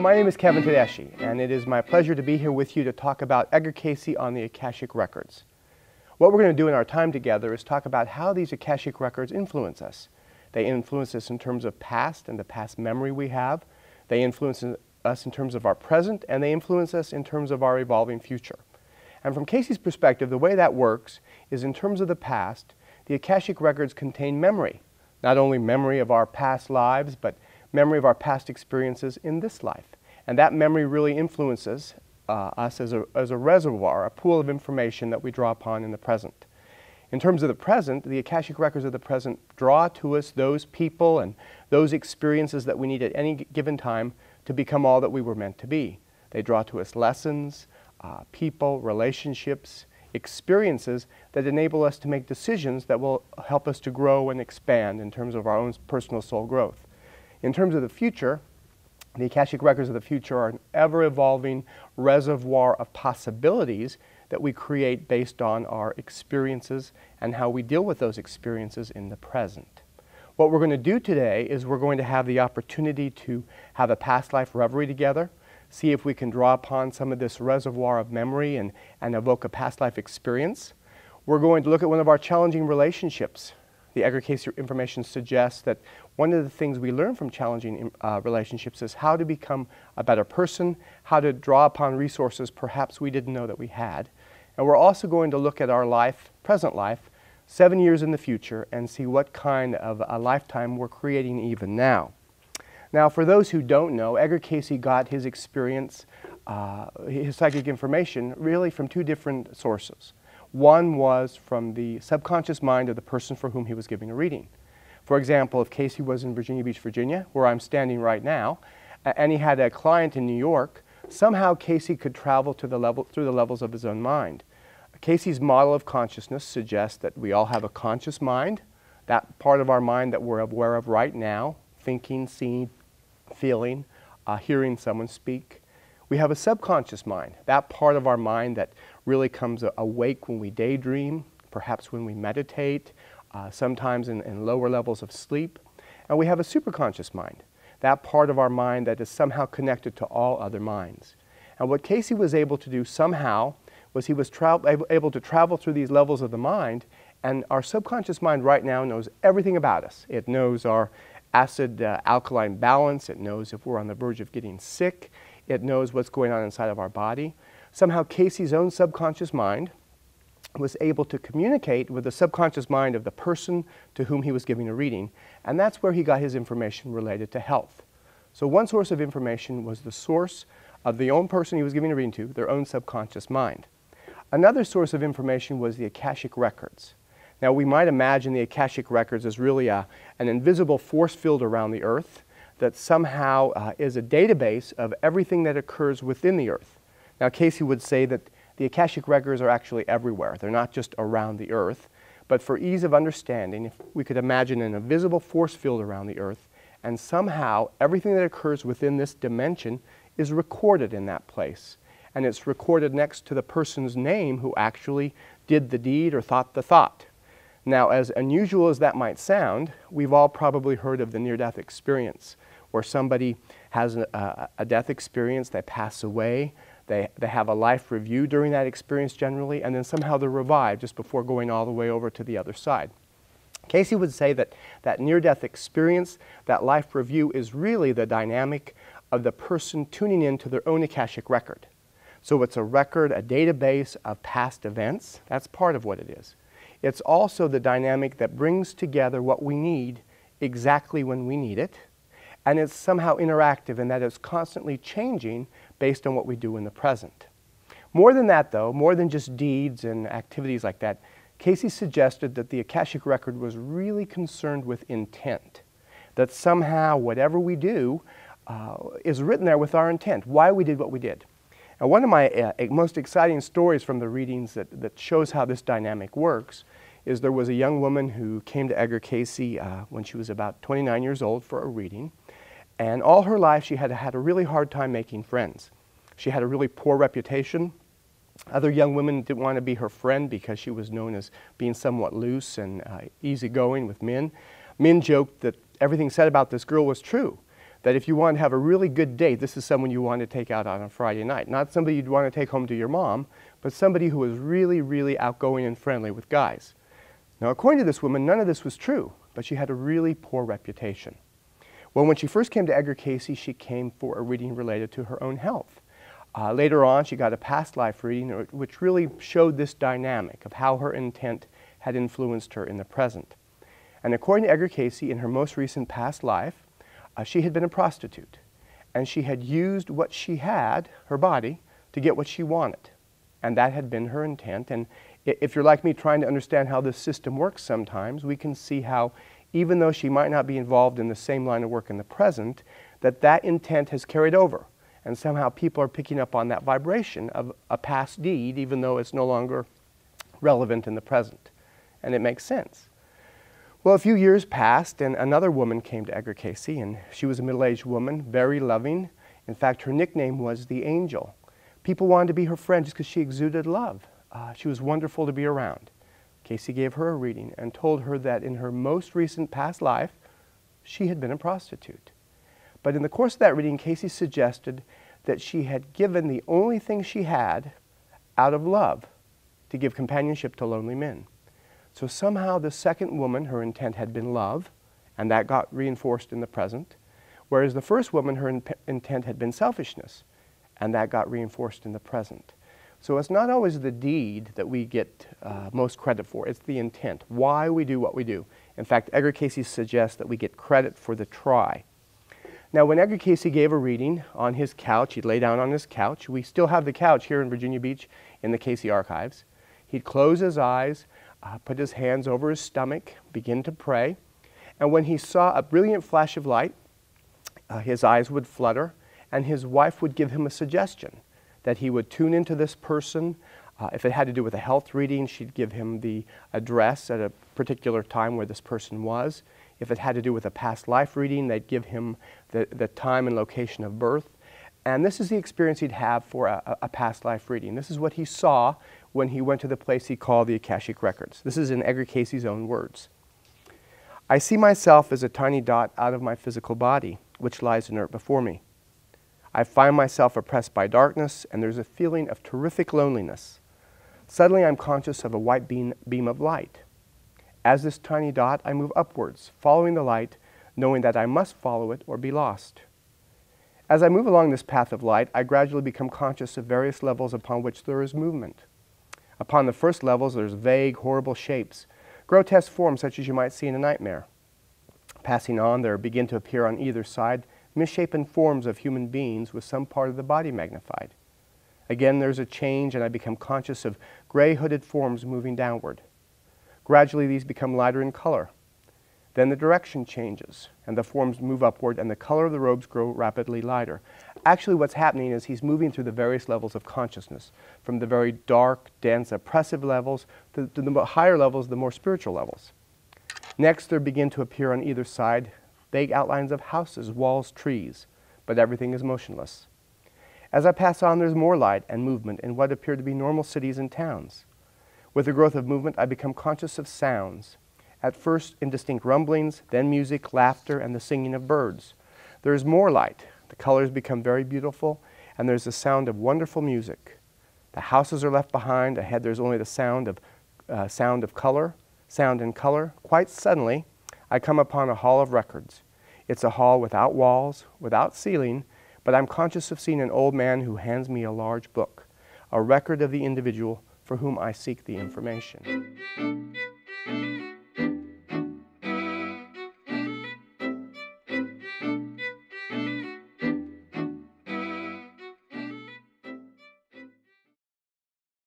my name is Kevin Todeschi, and it is my pleasure to be here with you to talk about Edgar Cayce on the Akashic Records. What we're going to do in our time together is talk about how these Akashic Records influence us. They influence us in terms of past and the past memory we have. They influence us in terms of our present, and they influence us in terms of our evolving future. And from Cayce's perspective, the way that works is in terms of the past, the Akashic Records contain memory. Not only memory of our past lives, but memory of our past experiences in this life. And that memory really influences us as a reservoir, a pool of information that we draw upon in the present. In terms of the present, the Akashic Records of the present draw to us those people and those experiences that we need at any given time to become all that we were meant to be. They draw to us lessons, people, relationships, experiences that enable us to make decisions that will help us to grow and expand in terms of our own personal soul growth. In terms of the future, the Akashic Records of the future are an ever-evolving reservoir of possibilities that we create based on our experiences and how we deal with those experiences in the present. What we're going to do today is we're going to have the opportunity to have a past life reverie together, see if we can draw upon some of this reservoir of memory and evoke a past life experience. We're going to look at one of our challenging relationships. The Edgar Cayce information suggests that one of the things we learn from challenging relationships is how to become a better person, how to draw upon resources perhaps we didn't know that we had. And we're also going to look at our life, present life, 7 years in the future and see what kind of a lifetime we're creating even now. Now, for those who don't know, Edgar Cayce got his experience, his psychic information, really from two different sources. One was from the subconscious mind of the person for whom he was giving a reading. For example, if Cayce was in Virginia Beach, Virginia, where I'm standing right now, and he had a client in New York, somehow Cayce could travel to through the levels of his own mind. Cayce's model of consciousness suggests that we all have a conscious mind, that part of our mind that we're aware of right now, thinking, seeing, feeling, hearing someone speak. We have a subconscious mind, that part of our mind that really comes awake when we daydream, perhaps when we meditate, sometimes in lower levels of sleep. And we have a superconscious mind, that part of our mind that is somehow connected to all other minds. And what Cayce was able to do somehow was he was able to travel through these levels of the mind, and our subconscious mind right now knows everything about us. It knows our acid-alkaline balance. It knows if we're on the verge of getting sick. It knows what's going on inside of our body. Somehow Cayce's own subconscious mind was able to communicate with the subconscious mind of the person to whom he was giving a reading, and that's where he got his information related to health. So one source of information was the source of the own person he was giving a reading to, their own subconscious mind. Another source of information was the Akashic Records. Now, we might imagine the Akashic Records as really an invisible force field around the earth that somehow is a database of everything that occurs within the earth. Now, Cayce would say that the Akashic Records are actually everywhere. They're not just around the earth. But for ease of understanding, if we could imagine an invisible force field around the earth, and somehow everything that occurs within this dimension is recorded in that place. And it's recorded next to the person's name who actually did the deed or thought the thought. Now, as unusual as that might sound, we've all probably heard of the near-death experience, where somebody has a death experience, they pass away, they have a life review during that experience generally, and then somehow they're revived just before going all the way over to the other side. Cayce would say that that near-death experience, that life review, is really the dynamic of the person tuning into their own Akashic record. So it's a record, a database of past events. That's part of what it is. It's also the dynamic that brings together what we need exactly when we need it. And it's somehow interactive in that it's constantly changing based on what we do in the present. More than that, though, more than just deeds and activities like that, Cayce suggested that the Akashic Record was really concerned with intent. That somehow whatever we do is written there with our intent, why we did what we did. And one of my most exciting stories from the readings that shows how this dynamic works is there was a young woman who came to Edgar Cayce when she was about 29 years old for a reading. And all her life she had had a really hard time making friends. She had a really poor reputation. Other young women didn't want to be her friend because she was known as being somewhat loose and easygoing with men. Men joked that everything said about this girl was true, that if you want to have a really good date, this is someone you want to take out on a Friday night. Not somebody you'd want to take home to your mom, but somebody who was really, really outgoing and friendly with guys. Now, according to this woman, none of this was true, but she had a really poor reputation. Well, when she first came to Edgar Cayce, she came for a reading related to her own health. Later on, she got a past life reading, which really showed this dynamic of how her intent had influenced her in the present. And according to Edgar Cayce, in her most recent past life, she had been a prostitute, and she had used what she had, her body, to get what she wanted. And that had been her intent. And if you're like me trying to understand how this system works sometimes, we can see how, even though she might not be involved in the same line of work in the present, that intent has carried over. And somehow people are picking up on that vibration of a past deed, even though it's no longer relevant in the present. And it makes sense. Well, a few years passed, and another woman came to Edgar Cayce, and she was a middle-aged woman, very loving. In fact, her nickname was the Angel. People wanted to be her friend just because she exuded love. She was wonderful to be around. Cayce gave her a reading and told her that in her most recent past life, she had been a prostitute. But in the course of that reading, Cayce suggested that she had given the only thing she had out of love to give companionship to lonely men. So somehow the second woman, her intent had been love, and that got reinforced in the present, whereas the first woman, her intent had been selfishness, and that got reinforced in the present. So it's not always the deed that we get most credit for, it's the intent, why we do what we do. In fact, Edgar Cayce suggests that we get credit for the try. Now, when Edgar Cayce gave a reading on his couch, he'd lay down on his couch. We still have the couch here in Virginia Beach in the Cayce archives. He'd close his eyes, put his hands over his stomach, begin to pray. And when he saw a brilliant flash of light, his eyes would flutter, and his wife would give him a suggestion that he would tune into this person. If it had to do with a health reading, she'd give him the address at a particular time where this person was. If it had to do with a past life reading, they'd give him the time and location of birth. And this is the experience he'd have for a past life reading. This is what he saw when he went to the place he called the Akashic Records. This is in Edgar Cayce's own words. I see myself as a tiny dot out of my physical body, which lies inert before me. I find myself oppressed by darkness, and there's a feeling of terrific loneliness. Suddenly I'm conscious of a white beam of light. As this tiny dot, I move upwards, following the light, knowing that I must follow it or be lost. As I move along this path of light, I gradually become conscious of various levels upon which there is movement. Upon the first levels, there's vague, horrible shapes, grotesque forms such as you might see in a nightmare. Passing on, there begin to appear on either side misshapen forms of human beings with some part of the body magnified. Again, there's a change, and I become conscious of gray hooded forms moving downward. Gradually, these become lighter in color. Then the direction changes, and the forms move upward, and the color of the robes grow rapidly lighter. Actually, what's happening is he's moving through the various levels of consciousness, from the very dark, dense, oppressive levels to the higher levels, the more spiritual levels. Next, there begin to appear on either side vague outlines of houses, walls, trees, but everything is motionless. As I pass on, there's more light and movement in what appear to be normal cities and towns. With the growth of movement, I become conscious of sounds. At first, indistinct rumblings, then music, laughter, and the singing of birds. There is more light. The colors become very beautiful, and there's the sound of wonderful music. The houses are left behind. Ahead, there's only the sound and color. Quite suddenly, I come upon a hall of records. It's a hall without walls, without ceiling, but I'm conscious of seeing an old man who hands me a large book, a record of the individual for whom I seek the information.